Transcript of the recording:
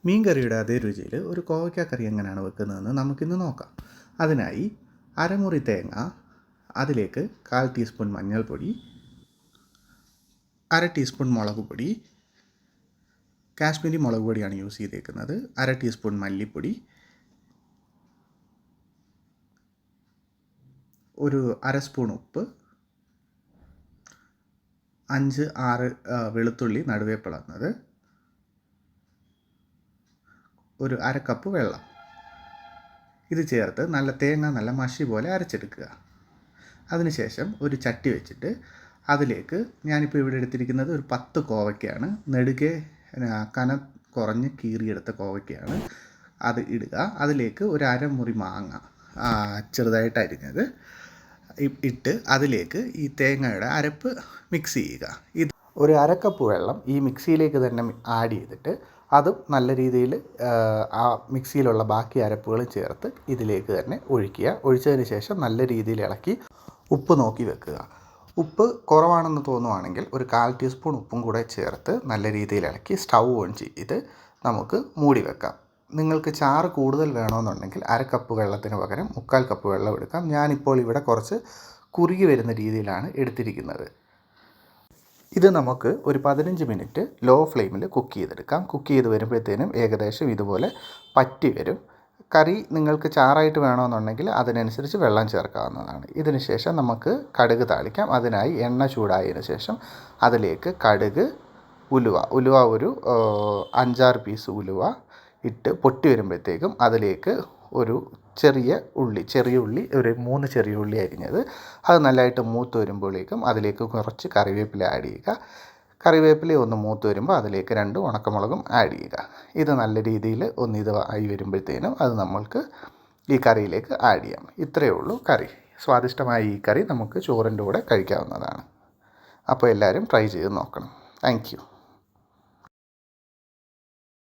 മീൻ കറിയുടെ അതേ രുചിയിൽ ഒരു കോവയ്ക്ക കറി എങ്ങനെയാണ് വെക്കുന്നതെന്ന് നമുക്കിന്ന് നോക്കാം. അതിനായി അരമുറി തേങ്ങ, അതിലേക്ക് 1/4 ടീസ്പൂൺ മഞ്ഞൾപ്പൊടി, 1/2 ടീസ്പൂൺ മുളക് പൊടി, കാശ്മീരി മുളക് പൊടിയാണ് യൂസ് ചെയ്തേക്കുന്നത്, 1/2 ടീസ്പൂൺ മല്ലിപ്പൊടി, ഒരു 1/2 സ്പൂൺ ഉപ്പ്, 5-6 വെളുത്തുള്ളി നടുവേ പിളർന്നത്, ഒരു 1/2 കപ്പ് വെള്ളം. ഇത് ചേർത്ത് തേങ്ങ നല്ല മഷി പോലെ അരച്ചെടുക്കുക. അതിനുശേഷം ഒരു ചട്ടി വെച്ചിട്ട് അതിലേക്ക് ഞാനിപ്പോൾ ഇവിടെ എടുത്തിരിക്കുന്നത് ഒരു 10 കോവയ്ക്കയാണ്. നെടുകെ കനം കുറഞ്ഞ് കീറിയെടുത്ത കോവയ്ക്കയാണ്. അത് ഇടുക. അതിലേക്ക് ഒരു അരമുറി മാങ്ങ ചെറുതായിട്ട് അരിഞ്ഞത് ഇട്ട് അതിലേക്ക് ഈ തേങ്ങയുടെ അരപ്പ് മിക്സ് ചെയ്യുക. ഇത് ഒരു 1/2 കപ്പ് വെള്ളം ഈ മിക്സിയിലേക്ക് തന്നെ ആഡ് ചെയ്തിട്ട് അതും നല്ല രീതിയിൽ ആ മിക്സിയിലുള്ള ബാക്കി അരപ്പുകളും ചേർത്ത് ഇതിലേക്ക് തന്നെ ഒഴിക്കുക. ഒഴിച്ചതിന് ശേഷം നല്ല രീതിയിൽ ഇളക്കി ഉപ്പ് നോക്കി വെക്കുക. ഉപ്പ് കുറവാണെന്ന് തോന്നുവാണെങ്കിൽ ഒരു 1/4 ടീസ്പൂൺ ഉപ്പും കൂടെ ചേർത്ത് നല്ല രീതിയിൽ ഇളക്കി സ്റ്റൗ ഓൺ ചെയ്ത് നമുക്ക് മൂടി വെക്കാം. നിങ്ങൾക്ക് ചാറ് കൂടുതൽ വേണമെന്നുണ്ടെങ്കിൽ 1/2 കപ്പ് വെള്ളത്തിന് പകരം 3/4 കപ്പ് വെള്ളം എടുക്കാം. ഞാനിപ്പോൾ ഇവിടെ കുറച്ച് കുറുകി വരുന്ന രീതിയിലാണ് എടുത്തിരിക്കുന്നത്. ഇത് നമുക്ക് ഒരു 15 മിനിറ്റ് ലോ ഫ്ലെയിമിൽ കുക്ക് ചെയ്തെടുക്കാം. കുക്ക് ചെയ്ത് വരുമ്പോഴത്തേനും ഏകദേശം ഇതുപോലെ പറ്റി വരും. കറി നിങ്ങൾക്ക് ചാറായിട്ട് വേണമെന്നുണ്ടെങ്കിൽ അതിനനുസരിച്ച് വെള്ളം ചേർക്കാവുന്നതാണ്. ഇതിന് ശേഷം നമുക്ക് കടുക് താളിക്കാം. അതിനായി എണ്ണ ചൂടായതിനു ശേഷം അതിലേക്ക് കടുക്, ഉലുവ ഒരു 5-6 പീസ് ഉലുവ ഇട്ട് പൊട്ടി വരുമ്പോഴത്തേക്കും അതിലേക്ക് ഒരു ചെറിയ ഉള്ളി ഒരു 3 ചെറിയ ഉള്ളി അരിഞ്ഞത് അത് നല്ലതായിട്ട് മൂത്ത് വരുമ്പോഴേക്കും അതിലേക്ക് കുറച്ച് കറിവേപ്പില ആഡ് ചെയ്യുക. കറിവേപ്പില ഒന്ന് മൂത്ത് വരുമ്പോൾ അതിലേക്ക് 2 ഉണക്കമുളകും ആഡ് ചെയ്യുക. ഇത് നല്ല രീതിയിൽ ആയി വരുമ്പോഴത്തേനും അത് നമ്മൾക്ക് ഈ കറിയിലേക്ക് ആഡ് ചെയ്യാം. ഇത്രയേ ഉള്ളൂ കറി. സ്വാദിഷ്ടമായ ഈ കറി നമുക്ക് ചോറിൻ്റെ കൂടെ കഴിക്കാവുന്നതാണ്. അപ്പോൾ എല്ലാവരും ട്രൈ ചെയ്ത് നോക്കണം. Thank you.